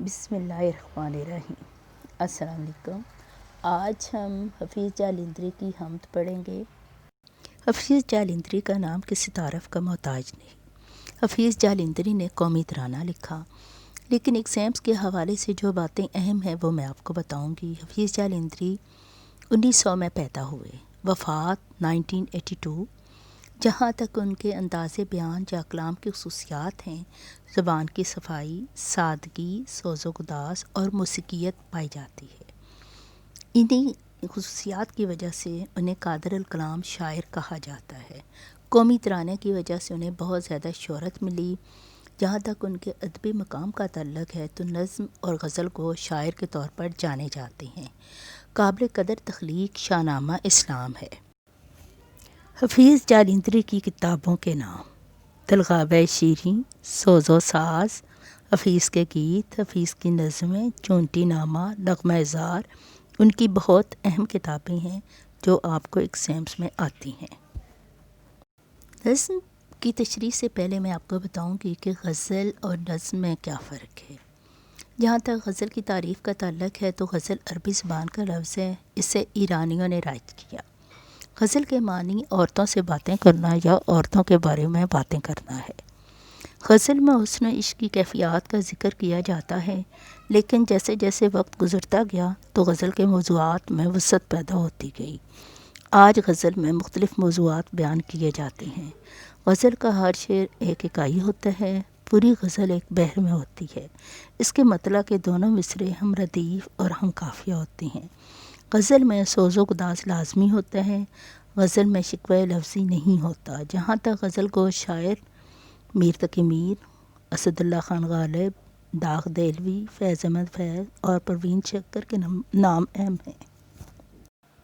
بسم اللہ الرحمن الرحیم۔ السلام علیکم۔ آج ہم حفیظ جالندھری کی حمد پڑھیں گے۔ حفیظ جالندھری کا نام کسی تعارف کا محتاج نہیں۔ حفیظ جالندھری نے قومی ترانہ لکھا، لیکن ایگزامس کے حوالے سے جو باتیں اہم ہیں وہ میں آپ کو بتاؤں گی۔ حفیظ جالندھری 1900 میں پیدا ہوئے، وفات 1982۔ جہاں تک ان کے انداز بیان یا کلام کی خصوصیات ہیں، زبان کی صفائی، سادگی، سوز و گداز اور موسیقیت پائی جاتی ہے۔ انہی خصوصیات کی وجہ سے انہیں قادر الکلام شاعر کہا جاتا ہے۔ قومی ترانے کی وجہ سے انہیں بہت زیادہ شہرت ملی۔ جہاں تک ان کے ادبی مقام کا تعلق ہے تو نظم اور غزل کو شاعر کے طور پر جانے جاتے ہیں۔ قابل قدر تخلیق شاہ نامہ اسلام ہے۔ حفیظ جالندھری کی کتابوں کے نام: دلغابہ شیریں، سوز و ساز، حفیظ کے گیت، حفیظ کی نظمیں، چونٹی نامہ، نغمہ زار ان کی بہت اہم کتابیں ہیں جو آپ کو ایگزامس میں آتی ہیں۔ نظم کی تشریح سے پہلے میں آپ کو بتاؤں گی کہ غزل اور نظم میں کیا فرق ہے۔ جہاں تک غزل کی تعریف کا تعلق ہے تو غزل عربی زبان کا لفظ ہے، اسے ایرانیوں نے رائج کیا۔ غزل کے معنی عورتوں سے باتیں کرنا یا عورتوں کے بارے میں باتیں کرنا ہے۔ غزل میں حسن و عشق کی کیفیات کا ذکر کیا جاتا ہے، لیکن جیسے جیسے وقت گزرتا گیا تو غزل کے موضوعات میں وسعت پیدا ہوتی گئی۔ آج غزل میں مختلف موضوعات بیان کیے جاتے ہیں۔ غزل کا ہر شعر ایک اکائی ہوتا ہے، پوری غزل ایک بحر میں ہوتی ہے۔ اس کے مطلع کے دونوں مصرعے ہم ردیف اور ہم قافیہ ہوتے ہیں۔ غزل میں سوز و گداز لازمی ہوتا ہے، غزل میں شکوہ لفظی نہیں ہوتا۔ جہاں تک غزل کو شاعر میر تقی میر، اسد اللہ خان غالب، داغ دہلوی، فیض احمد فیض اور پروین شکر کے نام اہم ہیں۔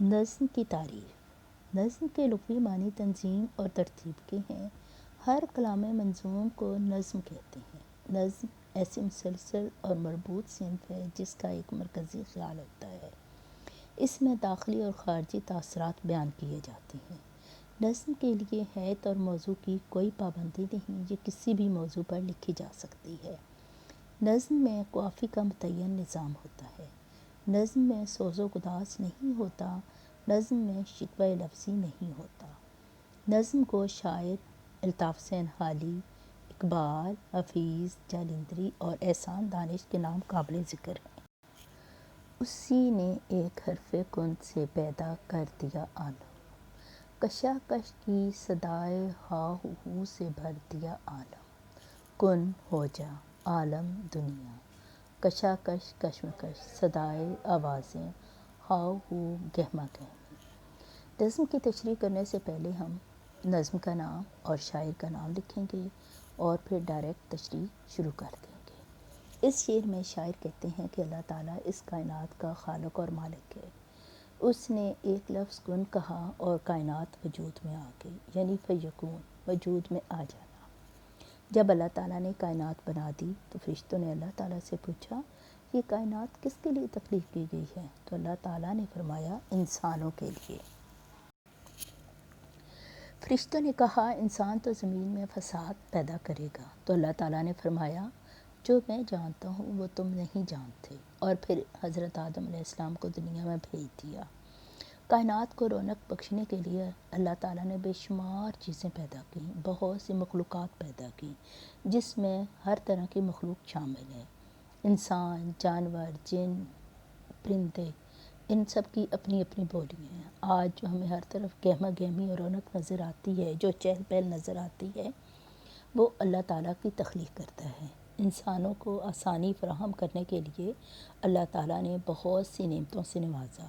نظم کی تعریف: نظم کے لغوی معنی تنظیم اور ترتیب کے ہیں۔ ہر کلام منظوم کو نظم کہتے ہیں۔ نظم ایسی مسلسل اور مربوط صنف ہے جس کا ایک مرکزی خیال ہوتا ہے۔ اس میں داخلی اور خارجی تاثرات بیان کیے جاتے ہیں۔ نظم کے لیے ہیئت اور موضوع کی کوئی پابندی نہیں، یہ کسی بھی موضوع پر لکھی جا سکتی ہے۔ نظم میں قافی کا متعین نظام ہوتا ہے۔ نظم میں سوز و گداز نہیں ہوتا، نظم میں شکوہ لفظی نہیں ہوتا۔ نظم کو شاعر الطاف حسین حالی، اقبال، حفیظ جالندھری اور احسان دانش کے نام قابل ذکر ہیں۔ اسی نے ایک حرف کن سے پیدا کر دیا عالم، کشاکش کی صدائے ہا ہو سے بھر دیا عالم۔ کن ہو جا عالم دنیا، کشاکش کشمکش صدائے آوازیں ہا ہو گہما گہمی۔ نظم کی تشریح کرنے سے پہلے ہم نظم کا نام اور شاعر کا نام لکھیں گے اور پھر ڈائریکٹ تشریح شروع کر دیں گے۔ اس شعر میں شاعر کہتے ہیں کہ اللہ تعالیٰ اس کائنات کا خالق اور مالک ہے۔ اس نے ایک لفظ کن کہا اور کائنات وجود میں آ گئی، یعنی فیکون، وجود میں آ جانا۔ جب اللہ تعالیٰ نے کائنات بنا دی تو فرشتوں نے اللہ تعالیٰ سے پوچھا، یہ کائنات کس کے لیے تخلیق کی گئی ہے؟ تو اللہ تعالیٰ نے فرمایا، انسانوں کے لیے۔ فرشتوں نے کہا، انسان تو زمین میں فساد پیدا کرے گا۔ تو اللہ تعالیٰ نے فرمایا، جو میں جانتا ہوں وہ تم نہیں جانتے، اور پھر حضرت آدم علیہ السلام کو دنیا میں بھیج دیا۔ کائنات کو رونق بخشنے کے لیے اللہ تعالیٰ نے بے شمار چیزیں پیدا کیں، بہت سی مخلوقات پیدا کیں، جس میں ہر طرح کی مخلوق شامل ہے۔ انسان، جانور، جن، پرندے، ان سب کی اپنی اپنی بولی ہیں۔ آج جو ہمیں ہر طرف گہما گہمی اور رونق نظر آتی ہے، جو چہل پہل نظر آتی ہے، وہ اللہ تعالیٰ کی تخلیق کرتا ہے۔ انسانوں کو آسانی فراہم کرنے کے لیے اللہ تعالیٰ نے بہت سی نعمتوں سے نوازا۔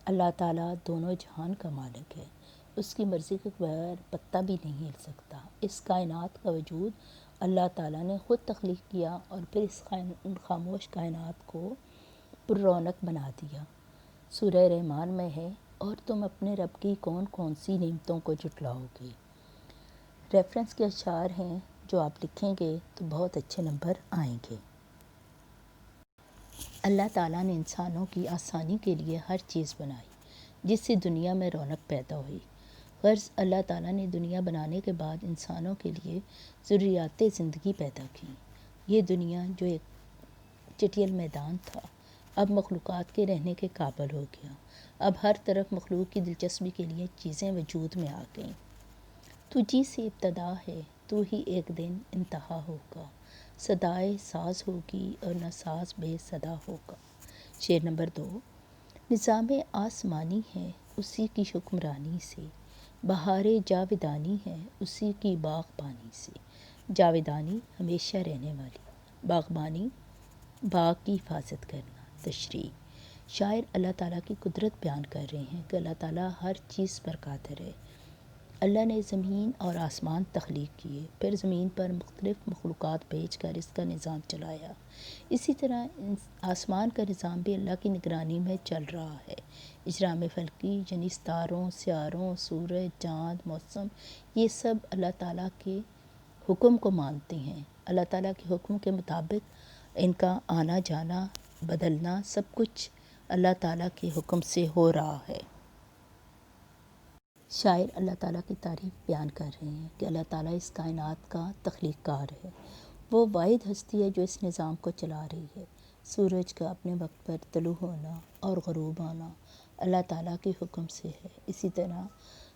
اللہ تعالیٰ دونوں جہان کا مالک ہے، اس کی مرضی کے بغیر پتہ بھی نہیں ہل سکتا۔ اس کائنات کا وجود اللہ تعالیٰ نے خود تخلیق کیا اور پھر اس خاموش کائنات کو پر رونق بنا دیا۔ سورہ رحمان میں ہے، اور تم اپنے رب کی کون کون سی نعمتوں کو جھٹلاؤ گے۔ ریفرنس کے اشعار ہیں جو آپ لکھیں گے تو بہت اچھے نمبر آئیں گے۔ اللہ تعالیٰ نے انسانوں کی آسانی کے لیے ہر چیز بنائی جس سے دنیا میں رونق پیدا ہوئی۔ غرض اللہ تعالیٰ نے دنیا بنانے کے بعد انسانوں کے لیے ضروریات زندگی پیدا کی۔ یہ دنیا جو ایک چٹیل میدان تھا، اب مخلوقات کے رہنے کے قابل ہو گیا۔ اب ہر طرف مخلوق کی دلچسپی کے لیے چیزیں وجود میں آ گئیں۔ تجھی سے ابتدا ہے، تو ہی ایک دن انتہا ہوگا، صدائے ساز ہوگی اور نہ ساز بے صدا ہوگا۔ شعر نمبر 2۔ نظام آسمانی ہے اسی کی حکمرانی سے، بہار جاودانی ہے اسی کی باغبانی سے۔ جاودانی ہمیشہ رہنے والی، باغبانی باغ کی حفاظت کرنا۔ تشریح: شاعر اللہ تعالیٰ کی قدرت بیان کر رہے ہیں کہ اللہ تعالیٰ ہر چیز پر قادر ہے۔ اللہ نے زمین اور آسمان تخلیق کیے، پھر زمین پر مختلف مخلوقات بھیج کر اس کا نظام چلایا۔ اسی طرح آسمان کا نظام بھی اللہ کی نگرانی میں چل رہا ہے۔ اجرام فلکی یعنی ستاروں، سیاروں، سورج، چاند، موسم، یہ سب اللہ تعالیٰ کے حکم کو مانتے ہیں۔ اللہ تعالیٰ کے حکم کے مطابق ان کا آنا جانا، بدلنا، سب کچھ اللہ تعالیٰ کے حکم سے ہو رہا ہے۔ شاعر اللہ تعالیٰ کی تعریف بیان کر رہے ہیں کہ اللہ تعالیٰ اس کائنات کا تخلیق کار ہے۔ وہ واحد ہستی ہے جو اس نظام کو چلا رہی ہے۔ سورج کا اپنے وقت پر طلوع ہونا اور غروب ہونا اللہ تعالیٰ کے حکم سے ہے۔ اسی طرح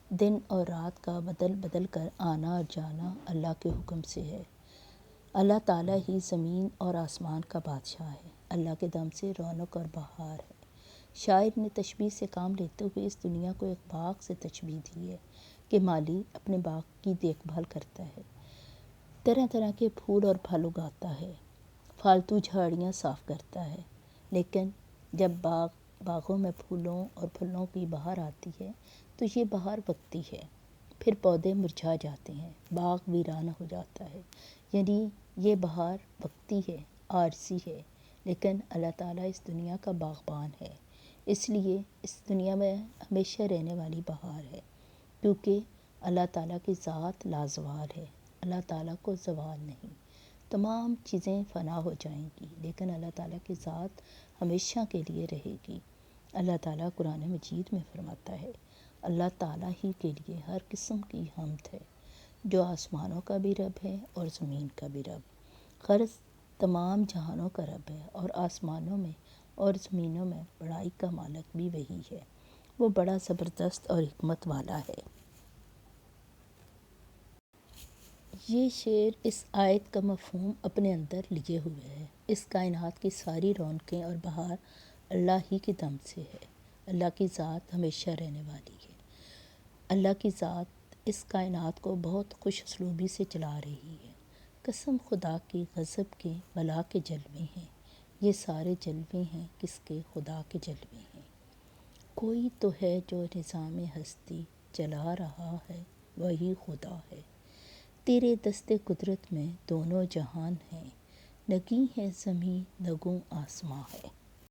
دن اور رات کا بدل بدل کر آنا اور جانا اللہ کے حکم سے ہے۔ اللہ تعالیٰ ہی زمین اور آسمان کا بادشاہ ہے۔ اللہ کے دم سے رونق اور بہار ہے۔ شاعر نے تشبیہ سے کام لیتے ہوئے اس دنیا کو ایک باغ سے تشبیہ دی ہے کہ مالی اپنے باغ کی دیکھ بھال کرتا ہے، طرح طرح کے پھول اور پھل اگاتا ہے، فالتو جھاڑیاں صاف کرتا ہے، لیکن جب باغوں میں پھولوں اور پھلوں کی بہار آتی ہے تو یہ بہار وقتی ہے، پھر پودے مرجھا جاتے ہیں، باغ ویران ہو جاتا ہے۔ یعنی یہ بہار وقتی ہے، عارضی ہے، لیکن اللہ تعالیٰ اس دنیا کا باغبان ہے، اس لیے اس دنیا میں ہمیشہ رہنے والی بہار ہے، کیونکہ اللہ تعالیٰ کی ذات لازوال ہے۔ اللہ تعالیٰ کو زوال نہیں۔ تمام چیزیں فنا ہو جائیں گی لیکن اللہ تعالیٰ کی ذات ہمیشہ کے لیے رہے گی۔ اللہ تعالیٰ قرآن مجید میں فرماتا ہے، اللہ تعالیٰ ہی کے لیے ہر قسم کی حمد ہے، جو آسمانوں کا بھی رب ہے اور زمین کا بھی رب۔ غرض تمام جہانوں کا رب ہے اور آسمانوں میں اور زمینوں میں بڑائی کا مالک بھی وہی ہے۔ وہ بڑا زبردست اور حکمت والا ہے۔ یہ شعر اس آیت کا مفہوم اپنے اندر لیے ہوئے ہے۔ اس کائنات کی ساری رونقیں اور بہار اللہ ہی کے دم سے ہے۔ اللہ کی ذات ہمیشہ رہنے والی ہے۔ اللہ کی ذات اس کائنات کو بہت خوش اسلوبی سے چلا رہی ہے۔ قسم خدا کی غضب کے بلا کے جلوے ہیں، یہ سارے جلوے ہیں کس کے؟ خدا کے جلوے ہیں۔ کوئی تو ہے جو نظام ہستی چلا رہا ہے، وہی خدا ہے۔ تیرے دست قدرت میں دونوں جہان ہیں، نگیں ہے زمیں نگوں آسماں ہے۔